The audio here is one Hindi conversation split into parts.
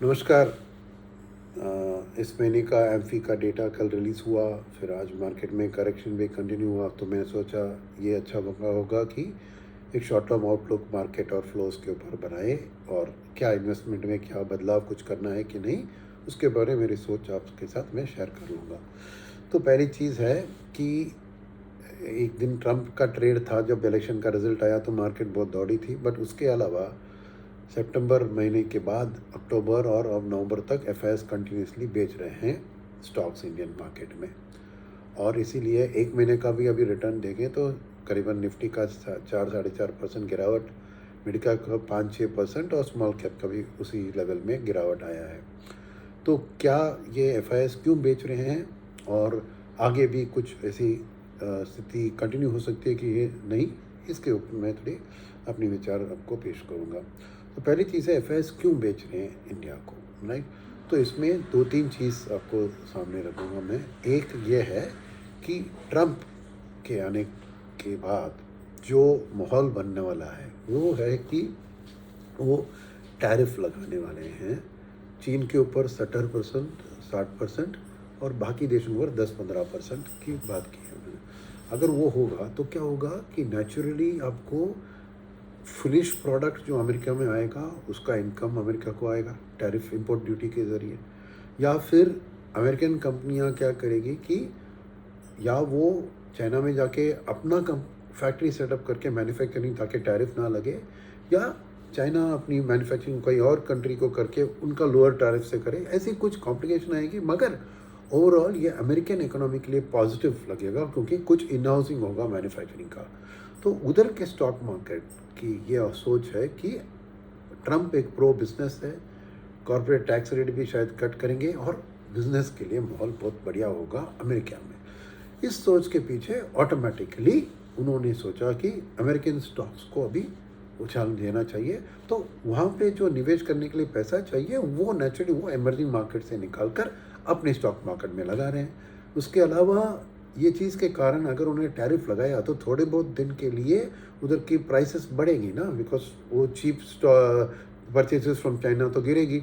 नमस्कार। इस महीने का एम्फी का डेटा कल रिलीज़ हुआ, फिर आज मार्केट में करेक्शन भी कंटिन्यू हुआ, तो मैंने सोचा ये अच्छा मौका होगा कि एक शॉर्ट टर्म आउटलुक मार्केट और फ्लोज के ऊपर बनाए और क्या इन्वेस्टमेंट में क्या बदलाव कुछ करना है कि नहीं, उसके बारे में मेरी सोच आपके साथ मैं शेयर कर लूँगा। तो पहली चीज़ है कि एक दिन ट्रंप का ट्रेड था, जब इलेक्शन का रिजल्ट आया तो मार्केट बहुत दौड़ी थी, बट उसके अलावा सितंबर महीने के बाद अक्टूबर और अब नवंबर तक एफआईएस कंटिन्यूसली बेच रहे हैं स्टॉक्स इंडियन मार्केट में। और इसीलिए एक महीने का भी अभी रिटर्न देंगे तो करीबन निफ्टी का 4-4.5% गिरावट, मिड कैप का 5-6% और स्मॉल कैप का भी उसी लेवल में गिरावट आया है। तो क्या ये एफआईएस क्यों बेच रहे हैं और आगे भी कुछ ऐसी स्थिति कंटिन्यू हो सकती है कि ये नहीं, इसके ऊपर मैं थोड़ी अपनी विचार आपको पेश करूँगा। तो पहली चीज़ है एफआईएस क्यों बेच रहे हैं इंडिया को, राइट। तो इसमें दो तीन चीज़ आपको सामने रखूँगा मैं। एक ये है कि ट्रंप के आने के बाद जो माहौल बनने वाला है वो है कि वो टैरिफ लगाने वाले हैं चीन के ऊपर 70%, 60% और बाकी देशों पर 10-15% की बात की है मैंने। अगर वो होगा तो क्या होगा कि नेचुरली आपको फिनिश प्रोडक्ट जो अमेरिका में आएगा उसका इनकम अमेरिका को आएगा टैरिफ इंपोर्ट ड्यूटी के ज़रिए, या फिर अमेरिकन कंपनियां क्या करेगी कि या वो चाइना में जाके अपना फैक्ट्री सेटअप करके मैन्युफैक्चरिंग ताकि टैरिफ ना लगे, या चाइना अपनी मैन्युफैक्चरिंग कई और कंट्री को करके उनका लोअर टैरिफ से करे। ऐसी कुछ कॉम्प्लिकेशन आएगी, मगर ओवरऑल ये अमेरिकन इकोनॉमी के लिए पॉजिटिव लगेगा क्योंकि कुछ इन हाउसिंग होगा मैन्युफैक्चरिंग का। तो उधर के स्टॉक मार्केट की ये सोच है कि ट्रंप एक प्रो बिजनेस है, कॉर्पोरेट टैक्स रेट भी शायद कट करेंगे और बिजनेस के लिए माहौल बहुत बढ़िया होगा अमेरिका में। इस सोच के पीछे ऑटोमेटिकली उन्होंने सोचा कि अमेरिकन स्टॉक्स को अभी उछाल देना चाहिए, तो वहाँ पे जो निवेश करने के लिए पैसा चाहिए वो नेचुरली वो इमर्जिंग मार्केट से निकाल कर अपने स्टॉक मार्केट में लगा रहे हैं। उसके अलावा ये चीज़ के कारण अगर उन्होंने टैरिफ लगाया तो थोड़े बहुत दिन के लिए उधर की प्राइसेस बढ़ेगी ना, बिकॉज वो चीप परचेजेस फ्रॉम चाइना तो गिरेगी,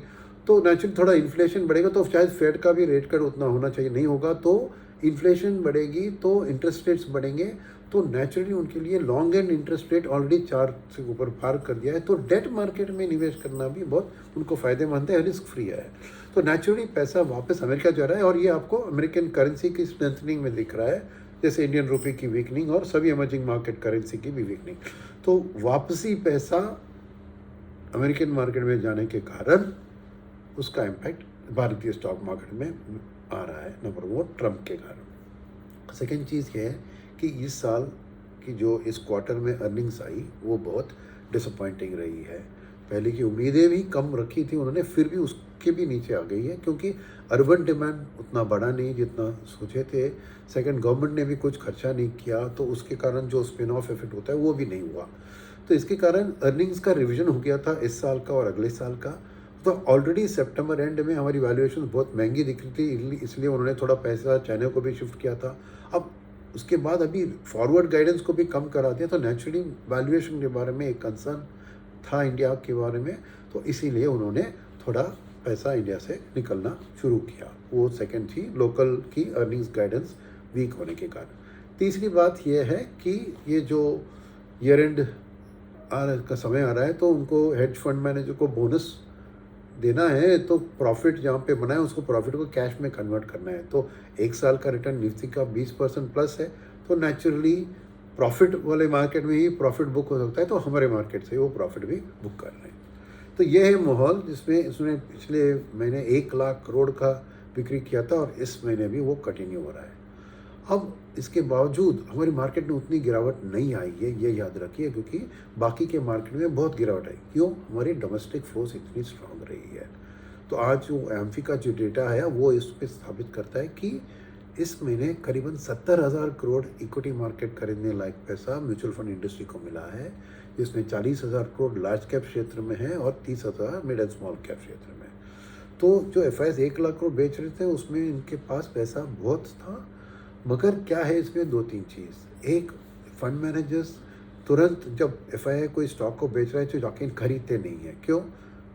तो नेचुरली थोड़ा इन्फ्लेशन बढ़ेगा, तो शायद फेड का भी रेट कट उतना होना चाहिए, नहीं होगा तो इन्फ्लेशन बढ़ेगी तो इंटरेस्ट रेट्स बढ़ेंगे, तो नेचुरली उनके लिए long and interest rate already 4 से ऊपर पार कर दिया है, तो डेट मार्केट में निवेश करना भी बहुत उनको फ़ायदेमंद है, रिस्क फ्री है। तो नेचुरली पैसा वापस अमेरिका जा रहा है और ये आपको अमेरिकन करेंसी की स्ट्रेंथनिंग में दिख रहा है, जैसे इंडियन रुपये की वीकनिंग और सभी इमर्जिंग मार्केट करेंसी की भी वीकनिंग। तो वापसी पैसा अमेरिकन मार्केट में जाने के कारण उसका इम्पैक्ट भारतीय स्टॉक मार्केट में आ रहा है, नंबर 1 ट्रंप के कारण। सेकेंड चीज़ ये है कि इस साल की जो इस क्वार्टर में अर्निंग्स आई वो बहुत डिसअपॉइंटिंग रही है। पहले की उम्मीदें भी कम रखी थी उन्होंने, फिर भी उसके भी नीचे आ गई है क्योंकि अर्बन डिमांड उतना बढ़ा नहीं जितना सोचे थे। सेकंड, गवर्नमेंट ने भी कुछ खर्चा नहीं किया, तो उसके कारण जो स्पिन ऑफ इफेक्ट होता है वो भी नहीं हुआ। तो इसके कारण अर्निंग्स का रिवीजन हो गया था इस साल का और अगले साल का। तो ऑलरेडी सितंबर एंड में हमारी वैल्यूएशन बहुत महंगी दिख रही थी, इसलिए उन्होंने थोड़ा पैसा चाइना को भी शिफ्ट किया था। अब उसके बाद अभी फॉरवर्ड गाइडेंस को भी कम करा दिया, तो नेचुरली वैल्यूएशन के बारे में एक कंसर्न था इंडिया के बारे में, तो इसीलिए उन्होंने थोड़ा पैसा इंडिया से निकलना शुरू किया। वो सेकंड थी लोकल की अर्निंग्स गाइडेंस वीक होने के कारण। तीसरी बात यह है कि ये जो ईयर एंड का समय आ रहा है तो उनको हेज फंड मैनेजर को बोनस देना है, तो प्रॉफिट जहाँ पे बना है उसको प्रॉफिट को कैश में कन्वर्ट करना है। तो एक साल का रिटर्न निफ्टी का 20% प्लस है, तो नेचुरली प्रॉफिट वाले मार्केट में ही प्रॉफिट बुक हो सकता है, तो हमारे मार्केट से वो प्रॉफिट भी बुक कर रहे हैं। तो ये है माहौल जिसमें इसने पिछले महीने 1 लाख करोड़ का बिक्री किया था और इस महीने भी वो कंटिन्यू हो रहा है। अब इसके बावजूद हमारी मार्केट में उतनी गिरावट नहीं आई है, ये याद रखिए, क्योंकि बाकी के मार्केट में बहुत गिरावट आई। क्यों? हमारी डोमेस्टिक फ्लोस इतनी स्ट्रांग रही है। तो आज जो एम्फी का जो डेटा है वो इस पर स्थापित करता है कि इस महीने करीबन 70,000 करोड़ इक्विटी मार्केट खरीदने लायक पैसा म्यूचुअल फंड इंडस्ट्री को मिला है, जिसमें 40,000 करोड़ लार्ज कैप क्षेत्र में है और 30,000 मिड एंड स्मॉल कैप क्षेत्र में। तो जो एफआईएस 1 लाख करोड़ बेच रहे थे उसमें इनके पास पैसा बहुत था, मगर क्या है इसमें 2-3 चीज़। एक, फंड मैनेजर्स तुरंत जब एफआईआई कोई स्टॉक को बेच रहा है तो जाके खरीदते नहीं है। क्यों?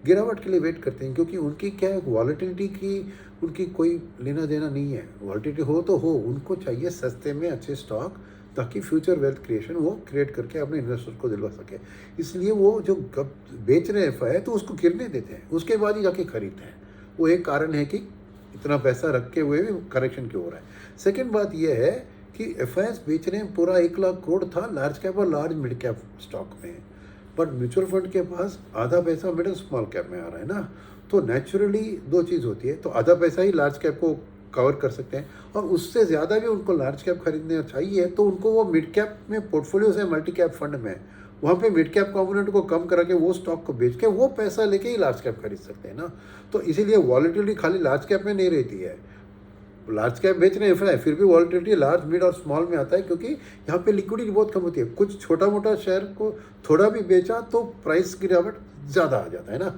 गिरावट के लिए वेट करते हैं, क्योंकि उनकी क्या है, वॉलेटिलिटी की उनकी कोई लेना देना नहीं है। वॉलेटिलिटी हो तो हो, उनको चाहिए सस्ते में अच्छे स्टॉक, ताकि फ्यूचर वेल्थ क्रिएशन वो क्रिएट करके अपने इन्वेस्टर को दिलवा सके। इसलिए वो जो कब बेच रहे हैं एफ तो उसको गिरने देते हैं, उसके बाद ही जाके खरीदते हैं। वो एक कारण है कि इतना पैसा रखे हुए भी करेक्शन क्यों हो रहा है। सेकेंड बात यह है कि एफ बेच रहे हैं, पूरा 1 लाख करोड़ था लार्ज कैप और लार्ज मिड कैप स्टॉक में, बट म्यूचुअल फंड के पास आधा पैसा मिड स्मॉल कैप में आ रहा है ना। तो नेचुरली दो चीज़ होती है, तो आधा पैसा ही लार्ज कैप को कवर कर सकते हैं, और उससे ज़्यादा भी उनको लार्ज कैप खरीदना चाहिए तो उनको वो मिड कैप में पोर्टफोलियो से मल्टी कैप फंड में वहाँ पे मिड कैप कंपोनेंट को कम करा के वो स्टॉक को बेच के वो पैसा लेके ही लार्ज कैप खरीद सकते हैं ना। तो इसीलिए वॉलेटिलिटी खाली लार्ज कैप में नहीं रहती है। लार्ज कैप बेच रहे हैं फिर भी वॉलेटिलिटी लार्ज मिड और स्मॉल में आता है, क्योंकि यहाँ पे लिक्विडिटी बहुत कम होती है। कुछ छोटा मोटा शेयर को थोड़ा भी बेचा तो प्राइस गिरावट ज़्यादा आ जाता है ना।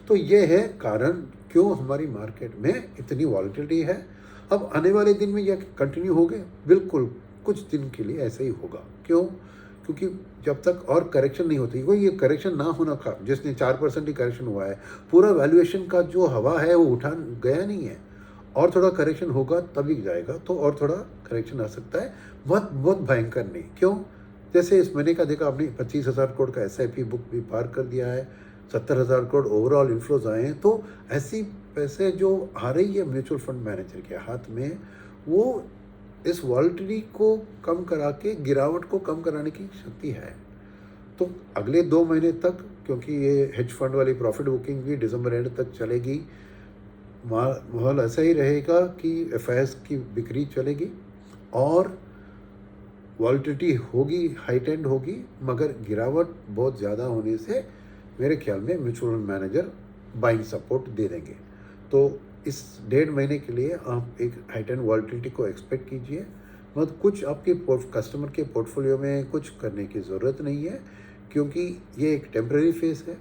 तो ये है कारण क्यों हमारी मार्केट में इतनी वॉलेटिलिटी है। अब आने वाले दिन में यह कंटिन्यू हो गए, बिल्कुल कुछ दिन के लिए ऐसा ही होगा। क्यों? क्योंकि जब तक और करेक्शन नहीं होती, कोई ये करेक्शन ना होना का जिसने 4% ही करेक्शन हुआ है, पूरा वैल्यूएशन का जो हवा है वो उठा गया नहीं है। और थोड़ा करेक्शन होगा तभी जाएगा, तो और थोड़ा करेक्शन आ सकता है, बहुत बहुत भयंकर नहीं। क्यों? जैसे इस महीने का देखा आपने 25,000 करोड़ का SIP बुक भी पार कर दिया है, 70,000 करोड़ ओवरऑल इन्फ्लोज आए हैं। तो ऐसी पैसे जो आ रही है म्यूचुअल फंड मैनेजर के हाथ में, वो इस वॉलेटिलिटी को कम करा के गिरावट को कम कराने की शक्ति है। तो अगले 2 महीने तक, क्योंकि ये हेज फंड वाली प्रॉफिट बुकिंग भी दिसंबर एंड तक चलेगी, माहौल ऐसा ही रहेगा कि एफ की बिक्री चलेगी और वॉलेटिलिटी होगी, हाइटेंड होगी, मगर गिरावट बहुत ज़्यादा होने से मेरे ख्याल में mutual fund manager buying support दे देंगे। तो इस 1.5 महीने के लिए आप एक हाइटेंड वॉलेटिलिटी को एक्सपेक्ट कीजिए। मतलब कुछ आपके कस्टमर के पोर्टफोलियो में कुछ करने की ज़रूरत नहीं है, क्योंकि ये एक टेम्पररी फेस है।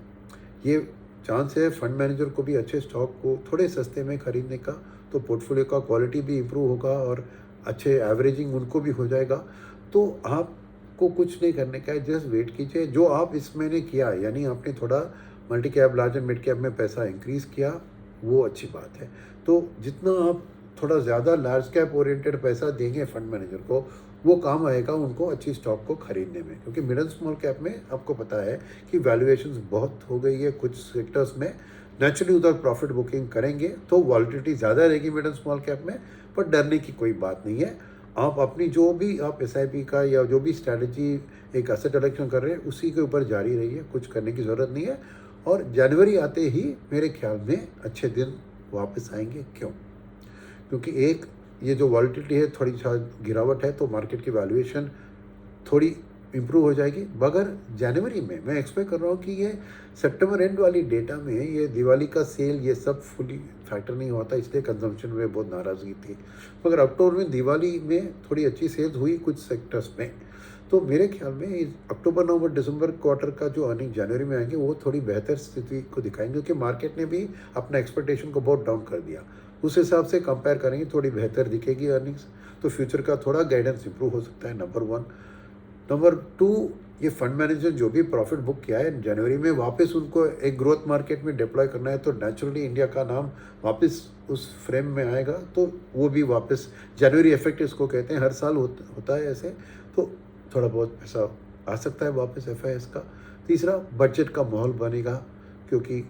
ये चांस है फंड मैनेजर को भी अच्छे स्टॉक को थोड़े सस्ते में खरीदने का, तो पोर्टफोलियो का क्वालिटी भी इम्प्रूव होगा और अच्छे एवरेजिंग उनको भी हो जाएगा। तो आपको कुछ नहीं करने का है, जस्ट वेट कीजिए। जो आप इस महीने किया, यानी आपने थोड़ा multi cap large and mid cap में पैसा इंक्रीज़ किया, वो अच्छी बात है। तो जितना आप थोड़ा ज़्यादा लार्ज कैप ओरिएंटेड पैसा देंगे फंड मैनेजर को, वो काम आएगा उनको अच्छी स्टॉक को खरीदने में, क्योंकि मिड एंड स्मॉल कैप में आपको पता है कि वैल्यूएशंस बहुत हो गई है कुछ सेक्टर्स में। नेचुरली उधर प्रॉफिट बुकिंग करेंगे तो वॉलेटिलिटी ज़्यादा रहेगी मिड एंड स्मॉल कैप में, पर डरने की कोई बात नहीं है। आप अपनी जो भी आप SIP का या जो भी स्ट्रैटेजी एक एसेट अलॉकेशन कर रहे हैं उसी के ऊपर जारी रहिए, कुछ करने की ज़रूरत नहीं है। और जनवरी आते ही मेरे ख्याल में अच्छे दिन वापस आएंगे। क्यों? क्योंकि एक ये जो वॉलेटिलिटी है, थोड़ी गिरावट है, तो मार्केट की वैल्यूएशन थोड़ी इम्प्रूव हो जाएगी। मगर जनवरी में मैं एक्सपेक्ट कर रहा हूँ कि ये सितंबर एंड वाली डेटा में ये दिवाली का सेल ये सब फुली फैक्टर नहीं होता, इसलिए कंजम्पशन में बहुत नाराज़गी थी। मगर अक्टूबर में दिवाली में थोड़ी अच्छी सेल्स हुई कुछ सेक्टर्स में। तो मेरे ख्याल में इस अक्टूबर नवंबर दिसंबर क्वार्टर का जो अर्निंग जनवरी में आएंगे वो थोड़ी बेहतर स्थिति को दिखाएंगे, क्योंकि मार्केट ने भी अपना एक्सपेक्टेशन को बहुत डाउन कर दिया। उस हिसाब से कंपेयर करेंगे थोड़ी बेहतर दिखेगी अर्निंग्स, तो फ्यूचर का थोड़ा गाइडेंस इंप्रूव हो सकता है, नंबर 1। नंबर 2, ये फंड मैनेजर जो भी प्रॉफिट बुक किया है जनवरी में, वापस उनको एक ग्रोथ मार्केट में डिप्लॉय करना है, तो नेचुरली इंडिया का नाम वापस उस फ्रेम में आएगा। तो वो भी वापस जनवरी इफेक्ट इसको कहते हैं, हर साल होता है ऐसे। तो थोड़ा बहुत पैसा आ सकता है वापस FIS का। तीसरा, बजट का माहौल बनेगा, क्योंकि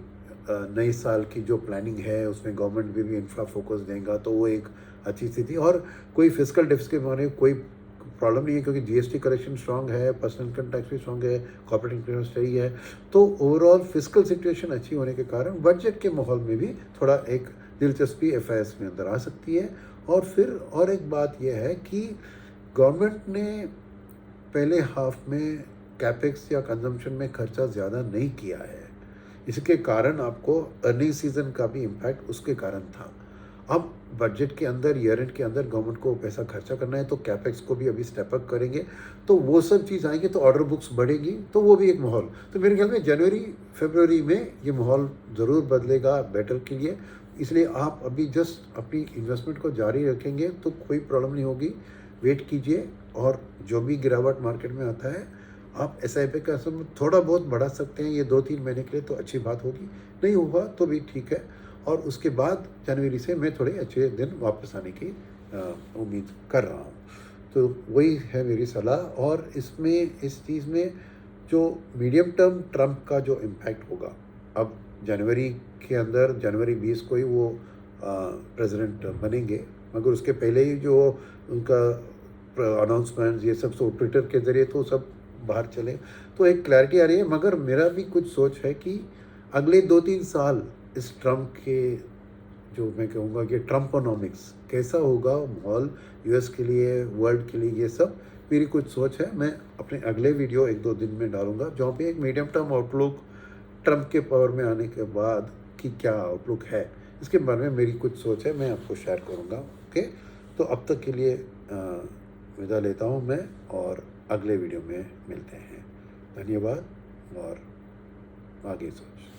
नए साल की जो प्लानिंग है उसमें गवर्नमेंट भी इंफ्रा फोकस देगा, तो वो एक अच्छी स्थिति। और कोई फिजिकल डिफिसिट के माने कोई प्रॉब्लम नहीं है, क्योंकि GST कलेक्शन स्ट्रांग है, पर्सनल इनकम टैक्स भी स्ट्रांग है, कॉर्पोरेट इनकम सही है। तो ओवरऑल फिजिकल सिचुएशन अच्छी होने के कारण बजट के माहौल में भी थोड़ा एक दिलचस्पी FIS में अंदर आ सकती है। और फिर और एक बात यह है कि गवर्नमेंट ने पहले हाफ में कैपेक्स या कंजम्पशन में खर्चा ज़्यादा नहीं किया है, इसके कारण आपको अर्निंग सीजन का भी इम्पैक्ट उसके कारण था। अब बजट के अंदर, ईयर एंड के अंदर गवर्नमेंट को पैसा खर्चा करना है, तो कैपेक्स को भी अभी स्टेप अप करेंगे, तो वो सब चीज़ आएंगे, तो ऑर्डर बुक्स बढ़ेगी, तो वो भी एक माहौल। तो मेरे ख्याल में जनवरी फरवरी में ये माहौल ज़रूर बदलेगा बेटर के लिए। इसलिए आप अभी जस्ट अपनी इन्वेस्टमेंट को जारी रखेंगे तो कोई प्रॉब्लम नहीं होगी। वेट कीजिए, और जो भी गिरावट मार्केट में आता है आप SIP का सम थोड़ा बहुत बढ़ा सकते हैं ये 2-3 महीने के लिए, तो अच्छी बात होगी। नहीं हुआ तो भी ठीक है, और उसके बाद जनवरी से मैं थोड़े अच्छे दिन वापस आने की उम्मीद कर रहा हूँ। तो वही है मेरी सलाह। और इसमें इस चीज़ में जो मीडियम टर्म ट्रम्प का जो इम्पैक्ट होगा, अब जनवरी के अंदर जनवरी 20 को ही वो प्रेसिडेंट बनेंगे, मगर उसके पहले ही जो उनका अनाउंसमेंट ये सब तो ट्विटर के ज़रिए तो सब बाहर चले, तो एक क्लैरिटी आ रही है। मगर मेरा भी कुछ सोच है कि अगले 2-3 साल इस ट्रम्प के, जो मैं कहूँगा कि ट्रम्पोनॉमिक्स कैसा होगा माहौल US के लिए, वर्ल्ड के लिए, ये सब मेरी कुछ सोच है। मैं अपने अगले वीडियो 1-2 दिन में डालूँगा, जहाँ पे एक मीडियम टर्म आउटलुक ट्रम्प के पावर में आने के बाद की क्या आउटलुक है, इसके बारे में मेरी कुछ सोच है, मैं आपको शेयर करूँगा। ओके, तो अब तक के लिए विदा लेता हूँ मैं, और अगले वीडियो में मिलते हैं। धन्यवाद, और आगे सोच।